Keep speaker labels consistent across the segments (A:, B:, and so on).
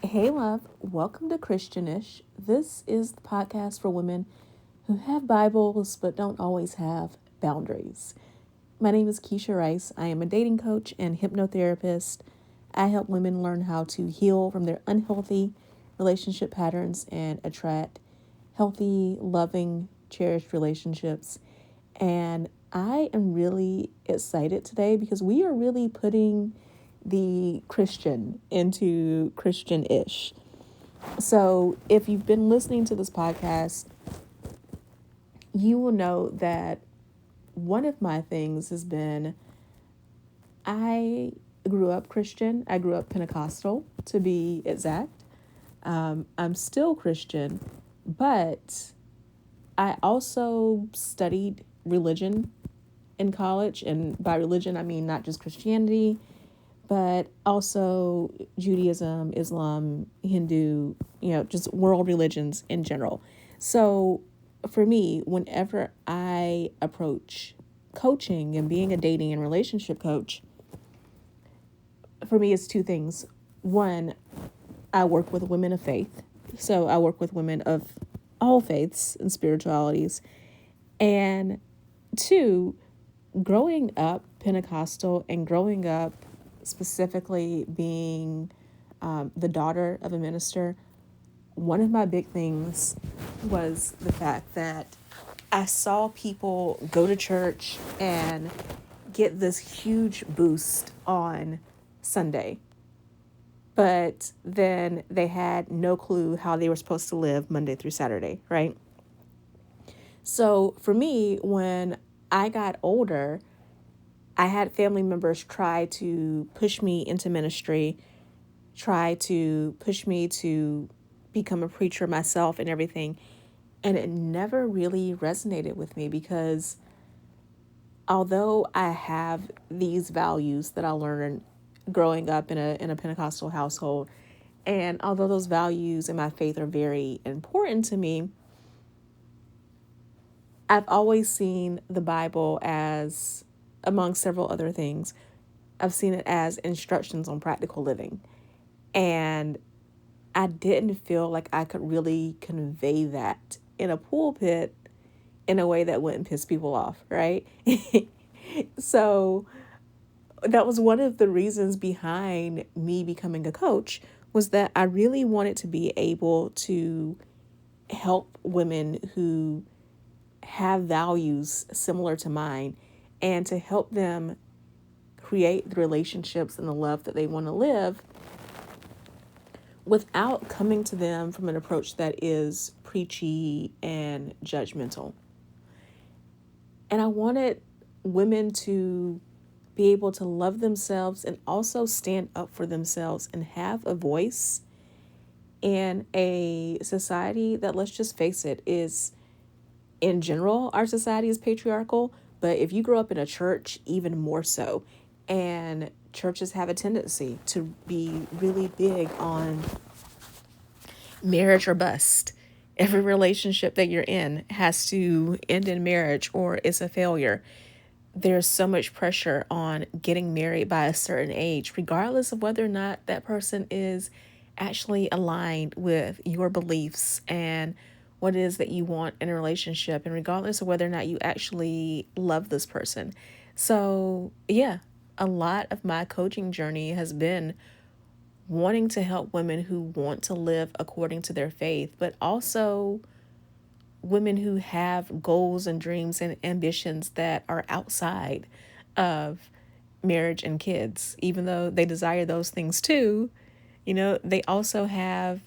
A: Hey, love. Welcome to Christianish. This is the podcast for women who have Bibles but don't always have boundaries. My name is Keshia. I am a dating coach and hypnotherapist. I help women learn how to heal from their unhealthy relationship patterns and attract healthy, loving, cherished relationships. And I am really excited today because we are really putting the Christian into Christian-ish. So if you've been listening to this podcast, you will know that one of my things has been I grew up Christian. I grew up Pentecostal, to be exact. I'm still Christian, but I also studied religion in college. And by religion, I mean not just Christianity, but also Judaism, Islam, Hindu, just world religions in general. So for me, whenever I approach coaching and being a dating and relationship coach, for me, it's two things. One, I work with women of faith. So I work with women of all faiths and spiritualities. And two, growing up Pentecostal and growing up specifically being the daughter of a minister, one of my big things was the fact that I saw people go to church and get this huge boost on Sunday, but then they had no clue how they were supposed to live Monday through Saturday, right? So for me, when I got older, I had family members try to push me into ministry, try to push me to become a preacher myself and everything. And it never really resonated with me because although I have these values that I learned growing up in a Pentecostal household, and although those values and my faith are very important to me, I've always seen the Bible as, among several other things, I've seen it as instructions on practical living. And I didn't feel like I could really convey that in a pulpit in a way that wouldn't piss people off, right? So that was one of the reasons behind me becoming a coach, was that I really wanted to be able to help women who have values similar to mine and to help them create the relationships and the love that they want to live without coming to them from an approach that is preachy and judgmental. And I wanted women to be able to love themselves and also stand up for themselves and have a voice in a society that, let's just face it, is, in general, our society is patriarchal. But if you grow up in a church, even more so. And churches have a tendency to be really big on marriage or bust. Every relationship that you're in has to end in marriage or it's a failure. There's so much pressure on getting married by a certain age, regardless of whether or not that person is actually aligned with your beliefs and what it is that you want in a relationship, and regardless of whether or not you actually love this person. So, yeah, a lot of my coaching journey has been wanting to help women who want to live according to their faith, but also women who have goals and dreams and ambitions that are outside of marriage and kids. Even though they desire those things too, they also have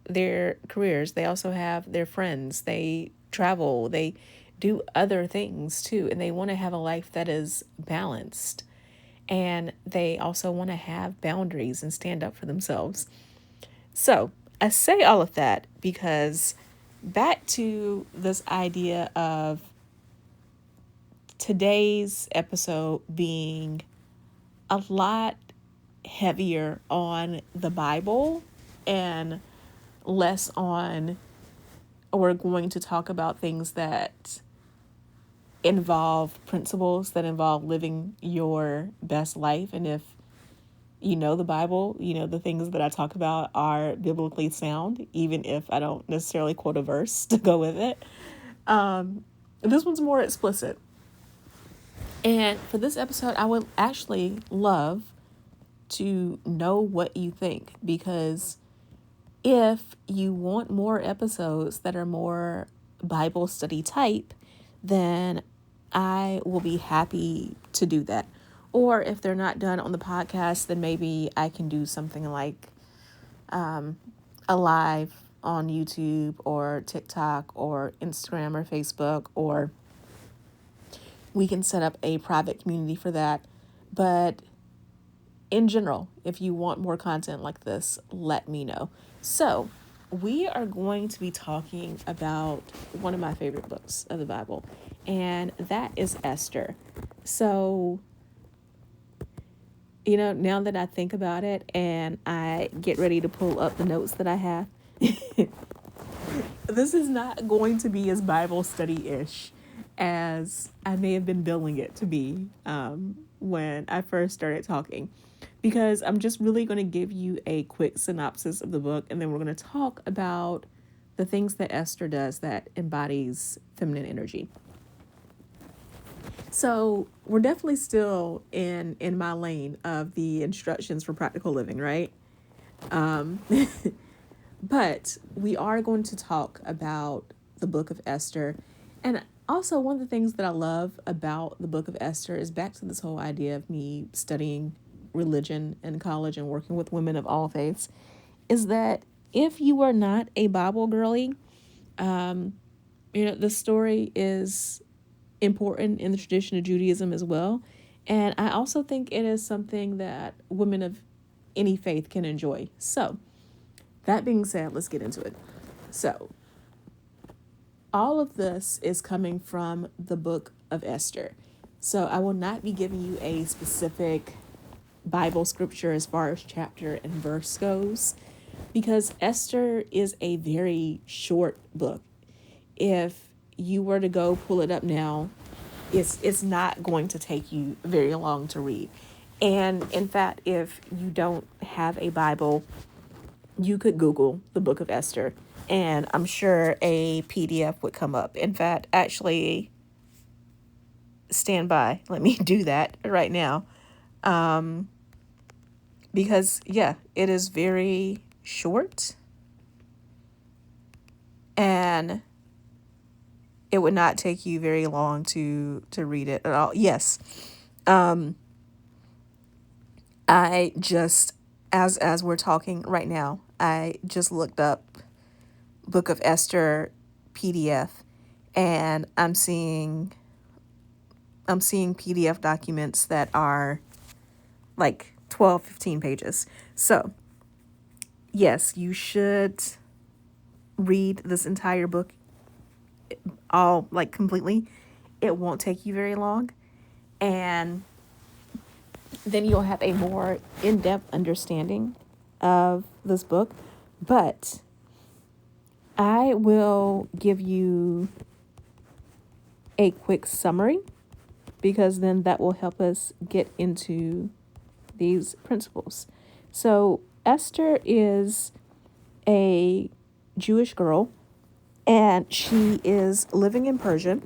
A: their careers, they also have their friends, they travel, they do other things too, and they want to have a life that is balanced. And they also want to have boundaries and stand up for themselves. So I say all of that because back to this idea of today's episode being a lot heavier on the Bible and less on, we're going to talk about things that involve principles that involve living your best life. And if you know the Bible, you know the things that I talk about are biblically sound, even if I don't necessarily quote a verse to go with it. This one's more explicit. And for this episode, I would actually love to know what you think, because if you want more episodes that are more Bible study type, then I will be happy to do that. Or if they're not done on the podcast, then maybe I can do something like a live on YouTube or TikTok or Instagram or Facebook, or we can set up a private community for that. But in general, if you want more content like this, let me know. So we are going to be talking about one of my favorite books of the Bible, and that is Esther. So, now that I think about it and I get ready to pull up the notes that I have, this is not going to be as Bible study-ish as I may have been billing it to be when I first started talking, because I'm just really going to give you a quick synopsis of the book, and then we're going to talk about the things that Esther does that embodies feminine energy. So we're definitely still in my lane of the instructions for practical living, right? But we are going to talk about the book of Esther. And also, one of the things that I love about the book of Esther is back to this whole idea of me studying religion in college and working with women of all faiths, is that if you are not a Bible girly, the story is important in the tradition of Judaism as well. And I also think it is something that women of any faith can enjoy. So that being said, let's get into it. So all of this is coming from the book of Esther. So I will not be giving you a specific Bible scripture as far as chapter and verse goes, because Esther is a very short book. If you were to go pull it up now, it's not going to take you very long to read. And in fact, if you don't have a Bible, you could Google the book of Esther, and I'm sure a PDF would come up. In fact, actually, stand by. Let me do that right now. Because, it is very short, and it would not take you very long to read it at all. Yes. I just, as we're talking right now, I just looked up Book of Esther PDF, and I'm seeing PDF documents that are like 12, 15 pages. So, yes, you should read this entire book all completely. It won't take you very long, and then you'll have a more in-depth understanding of this book. But I will give you a quick summary, because then that will help us get into these principles. So Esther is a Jewish girl, and she is living in Persia,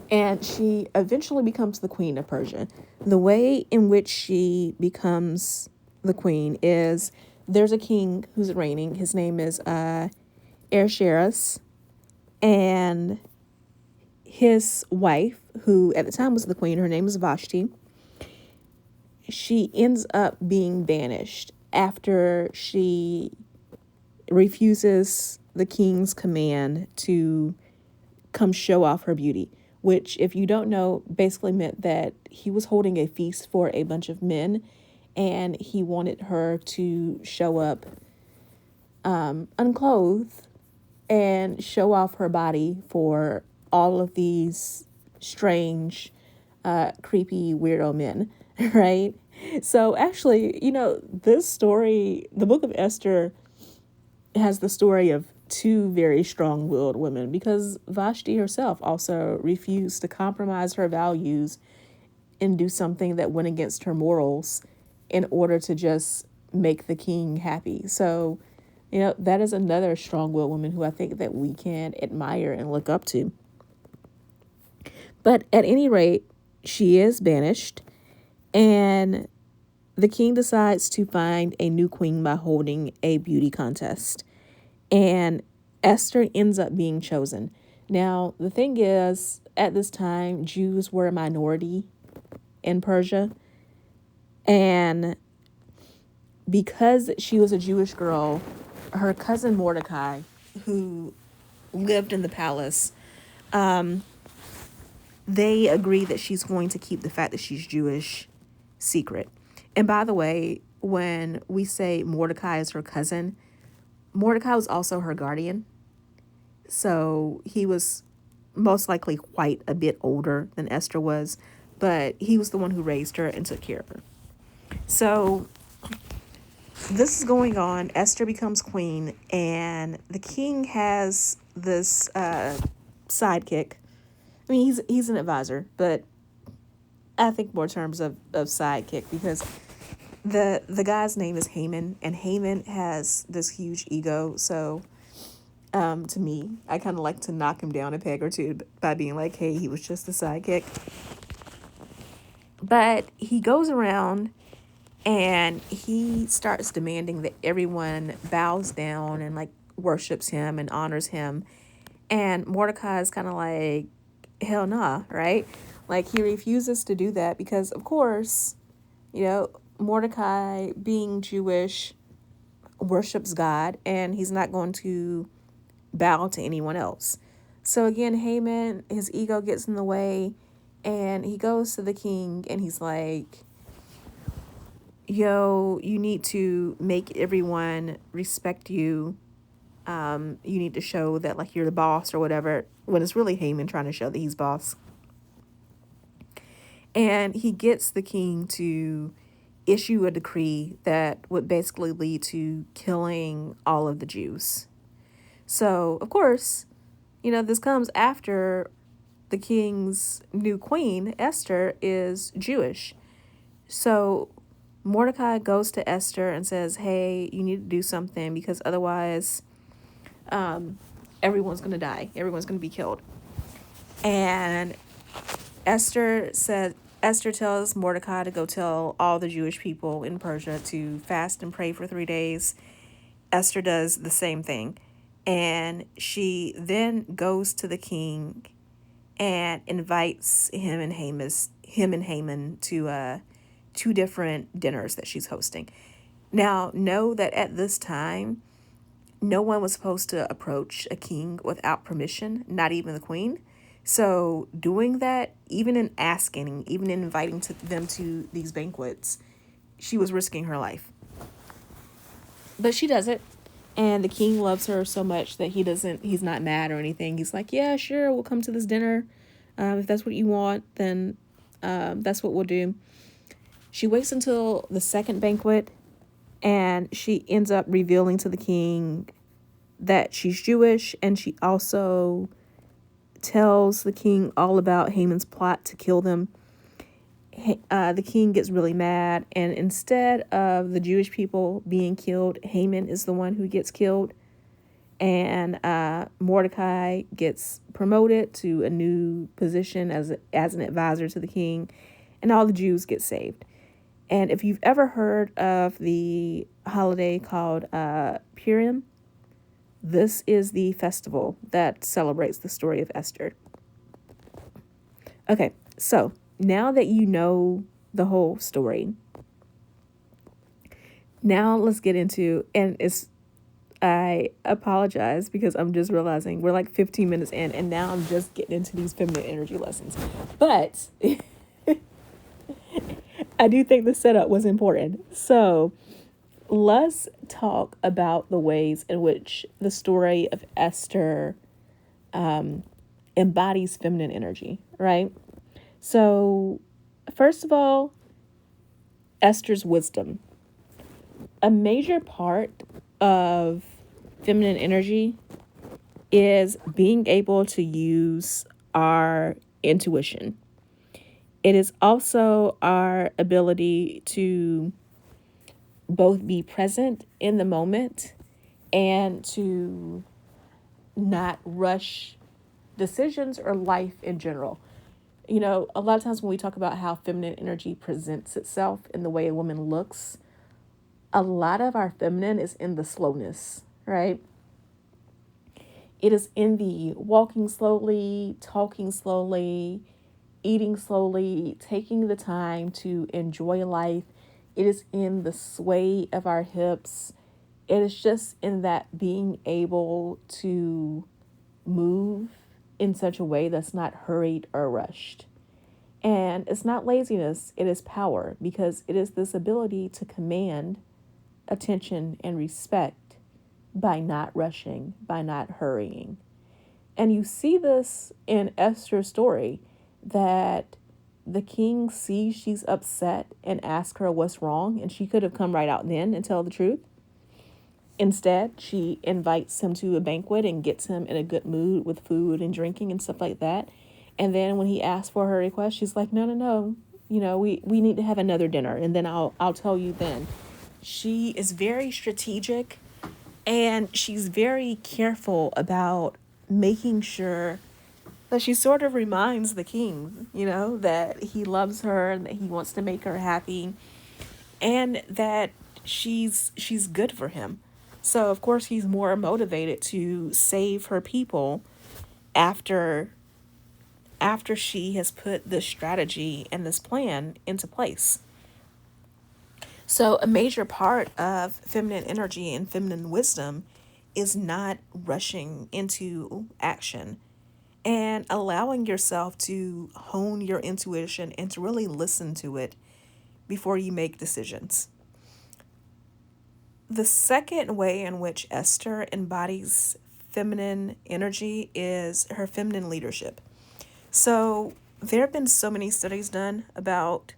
A: and she eventually becomes the queen of Persia. The way in which she becomes the queen is there's a king who's reigning. His name is Ahasuerus, and his wife, who at the time was the queen, her name is Vashti. She ends up being banished after she refuses the king's command to come show off her beauty, which, if you don't know, basically meant that he was holding a feast for a bunch of men, and he wanted her to show up unclothed and show off her body for all of these strange, creepy, weirdo men, right? So actually, this story, the book of Esther, has the story of two very strong-willed women, because Vashti herself also refused to compromise her values and do something that went against her morals in order to just make the king happy. So, that is another strong-willed woman who I think that we can admire and look up to. But at any rate, she is banished, and the king decides to find a new queen by holding a beauty contest. And Esther ends up being chosen. Now, the thing is, at this time, Jews were a minority in Persia. And because she was a Jewish girl, her cousin Mordecai, who lived in the palace, they agree that she's going to keep the fact that she's Jewish secret. And by the way, when we say Mordecai is her cousin, Mordecai was also her guardian. So he was most likely quite a bit older than Esther was, but he was the one who raised her and took care of her. So this is going on. Esther becomes queen, and the king has this sidekick. I mean, he's an advisor, but I think more terms of sidekick, because the guy's name is Haman, and Haman has this huge ego. So to me, I kind of like to knock him down a peg or two by being like, hey, he was just a sidekick. But he goes around and he starts demanding that everyone bows down and like worships him and honors him. And Mordecai is kind of like, hell nah, right? Like, he refuses to do that because, of course, Mordecai, being Jewish, worships God, and he's not going to bow to anyone else. So again, Haman, his ego gets in the way, and he goes to the king and he's like, yo, you need to make everyone respect you. You need to show that like you're the boss or whatever, when it's really Haman trying to show that he's boss. And he gets the king to issue a decree that would basically lead to killing all of the Jews. So, of course, this comes after the king's new queen, Esther, is Jewish. So Mordecai goes to Esther and says, hey, you need to do something, because otherwise everyone's going to die. Everyone's going to be killed. And Esther tells Mordecai to go tell all the Jewish people in Persia to fast and pray for 3 days. Esther does the same thing. And she then goes to the king and invites him and Haman to 2 different dinners that she's hosting. Now, know that at this time, no one was supposed to approach a king without permission, not even the queen. So doing that, even in inviting them to these banquets, she was risking her life. But she does it. And the king loves her so much that he's not mad or anything. He's like, yeah, sure, we'll come to this dinner. If that's what you want, then that's what we'll do. She waits until the second banquet, and she ends up revealing to the king that she's Jewish, and she also tells the king all about Haman's plot to kill them. The king gets really mad, and instead of the Jewish people being killed, Haman is the one who gets killed, and Mordecai gets promoted to a new position as an advisor to the king, and all the Jews get saved. And if you've ever heard of the holiday called Purim, this is the festival that celebrates the story of Esther. Okay, so now that you know the whole story, now let's get into, I apologize because I'm just realizing we're like 15 minutes in, and now I'm just getting into these feminine energy lessons. But I do think the setup was important. So let's talk about the ways in which the story of Esther embodies feminine energy, right? So first of all, Esther's wisdom. A major part of feminine energy is being able to use our intuition. It is also our ability to both be present in the moment and to not rush decisions or life in general. You know, a lot of times when we talk about how feminine energy presents itself in the way a woman looks, a lot of our feminine is in the slowness, right? It is in the walking slowly, talking slowly, eating slowly, taking the time to enjoy life. It is in the sway of our hips. It is just in that being able to move in such a way that's not hurried or rushed. And it's not laziness, it is power, because it is this ability to command attention and respect by not rushing, by not hurrying. And you see this in Esther's story, that the king sees she's upset and asks her what's wrong, and she could have come right out then and tell the truth. Instead, she invites him to a banquet and gets him in a good mood with food and drinking and stuff like that. And then when he asks for her request, she's like, no, no, no. You know, we need to have another dinner, and then I'll tell you then. She is very strategic, and she's very careful about making sure that she sort of reminds the king, you know, that he loves her and that he wants to make her happy, and that she's good for him. So of course he's more motivated to save her people after she has put this strategy and this plan into place. So a major part of feminine energy and feminine wisdom is not rushing into action and allowing yourself to hone your intuition and to really listen to it before you make decisions. The second way in which Esther embodies feminine energy is her feminine leadership. So there have been so many studies done about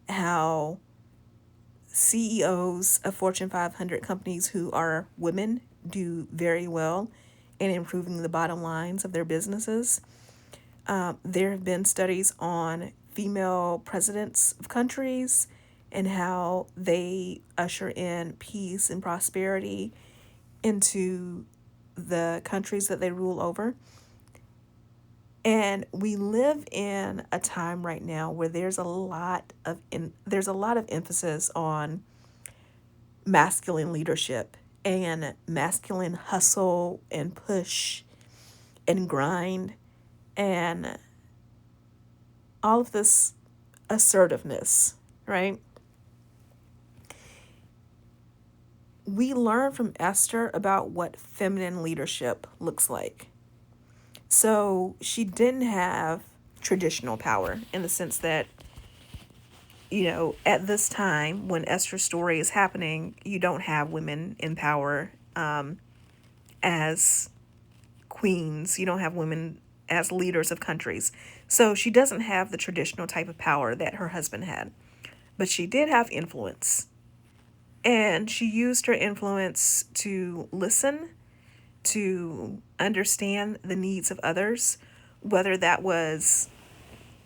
A: how CEOs of Fortune 500 companies who are women do very well in improving the bottom lines of their businesses. There have been studies on female presidents of countries and how they usher in peace and prosperity into the countries that they rule over. And we live in a time right now where there's a lot of emphasis on masculine leadership and masculine hustle and push and grind and all of this assertiveness, right? We learn from Esther about what feminine leadership looks like. So she didn't have traditional power in the sense that, you know, at this time when Esther's story is happening, you don't have women in power as queens. You don't have women as leaders of countries. So she doesn't have the traditional type of power that her husband had. But she did have influence. And she used her influence to listen, to understand the needs of others, whether that was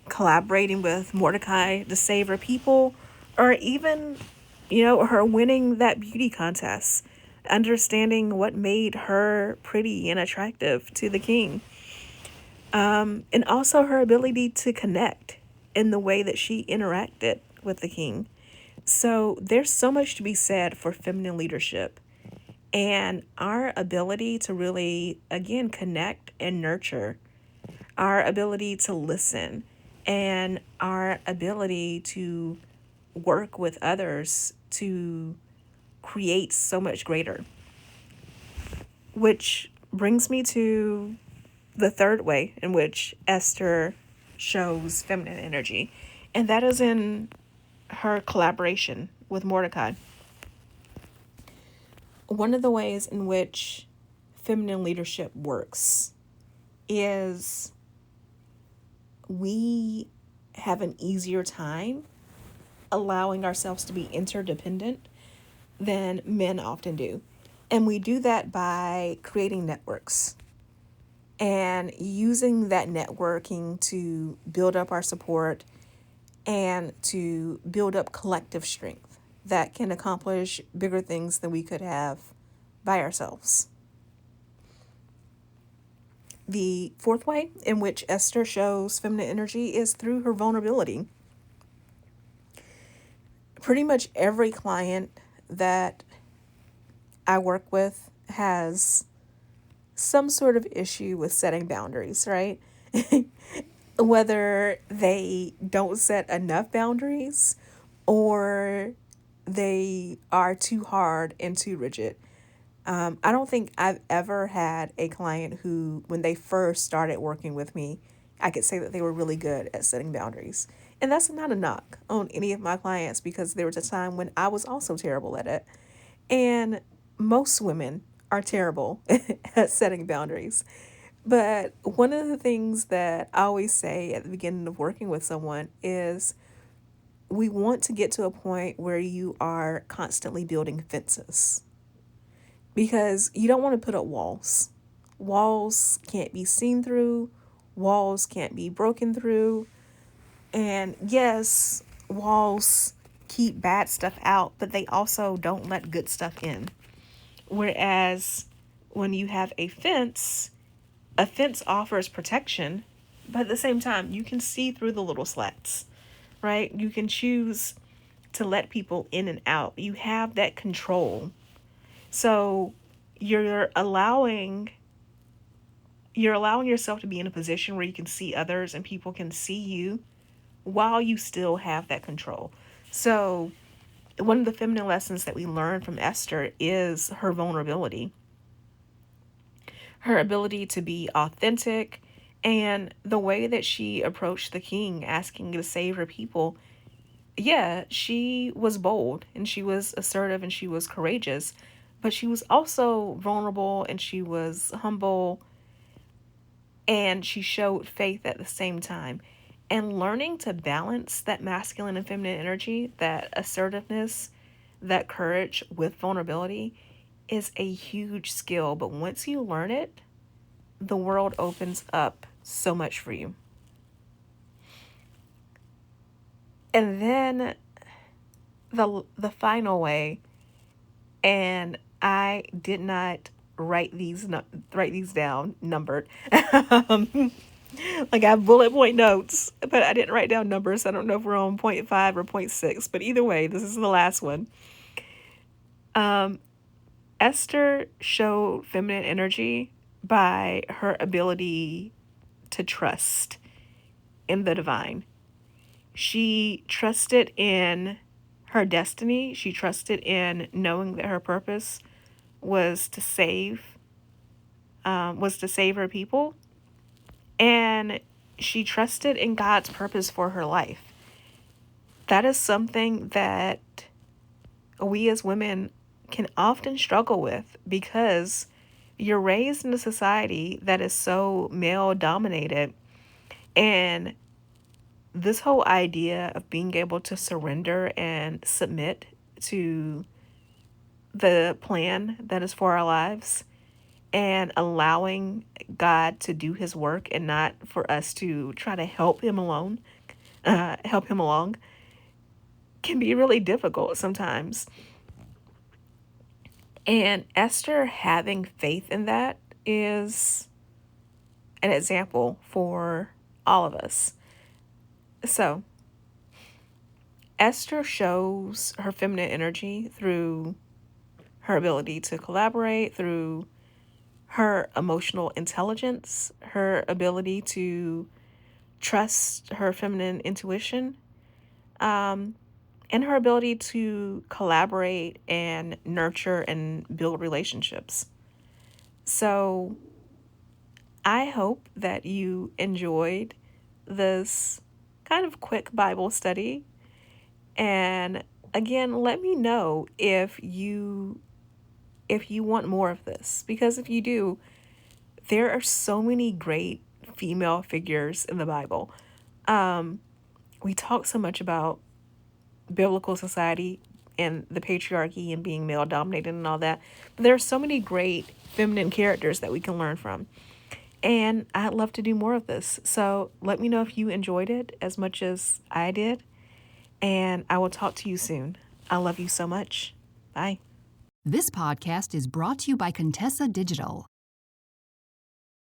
A: collaborating with Mordecai to save her people, or even, you know, her winning that beauty contest, understanding what made her pretty and attractive to the king. And also her ability to connect in the way that she interacted with the king. So there's so much to be said for feminine leadership and our ability to really, again, connect and nurture, our ability to listen, and our ability to work with others to create so much greater. Which brings me to the third way in which Esther shows feminine energy, and that is in her collaboration with Mordecai. One of the ways in which feminine leadership works is we have an easier time allowing ourselves to be interdependent than men often do. And we do that by creating networks and using that networking to build up our support and to build up collective strength that can accomplish bigger things than we could have by ourselves. The fourth way in which Esther shows feminine energy is through her vulnerability. Pretty much every client that I work with has some sort of issue with setting boundaries, right? Whether they don't set enough boundaries or they are too hard and too rigid. I don't think I've ever had a client who, when they first started working with me, I could say that they were really good at setting boundaries. And that's not a knock on any of my clients, because there was a time when I was also terrible at it. And most women are terrible at setting boundaries. But one of the things that I always say at the beginning of working with someone is we want to get to a point where you are constantly building fences, because you don't want to put up walls. Walls can't be seen through. Walls can't be broken through. And yes, walls keep bad stuff out, but they also don't let good stuff in. Whereas when you have a fence offers protection, but at the same time, you can see through the little slats, right? You can choose to let people in and out. You have that control. So you're allowing yourself to be in a position where you can see others and people can see you while you still have that control. So one of the feminine lessons that we learn from Esther is her vulnerability, her ability to be authentic, and the way that she approached the king asking to save her people. Yeah, she was bold and she was assertive and she was courageous, but she was also vulnerable and she was humble and she showed faith at the same time. And learning to balance that masculine and feminine energy, that assertiveness, that courage with vulnerability is a huge skill. But once you learn it, the world opens up so much for you. And then the final way, and I did not write these down numbered. Like I have bullet point notes, but I didn't write down numbers. I don't know if we're on 0.5 or 0.6, but either way, this is the last one. Esther showed feminine energy by her ability to trust in the divine. She trusted in her destiny. She trusted in knowing that her purpose was to save her people. And she trusted in God's purpose for her life. That is something that we as women can often struggle with, because you're raised in a society that is so male dominated. And this whole idea of being able to surrender and submit to the plan that is for our lives and allowing God to do his work and not for us to try to help him along can be really difficult sometimes. And Esther having faith in that is an example for all of us. So Esther shows her feminine energy through her ability to collaborate, through her emotional intelligence, her ability to trust her feminine intuition, and her ability to collaborate and nurture and build relationships. So I hope that you enjoyed this kind of quick Bible study. And again, let me know if you want more of this, because if you do, there are so many great female figures in the Bible. We talk so much about biblical society and the patriarchy and being male dominated and all that, but there are so many great feminine characters that we can learn from. And I'd love to do more of this. So let me know if you enjoyed it as much as I did. and I will talk to you soon. I love you so much. Bye.
B: This podcast is brought to you by Contessa Digital.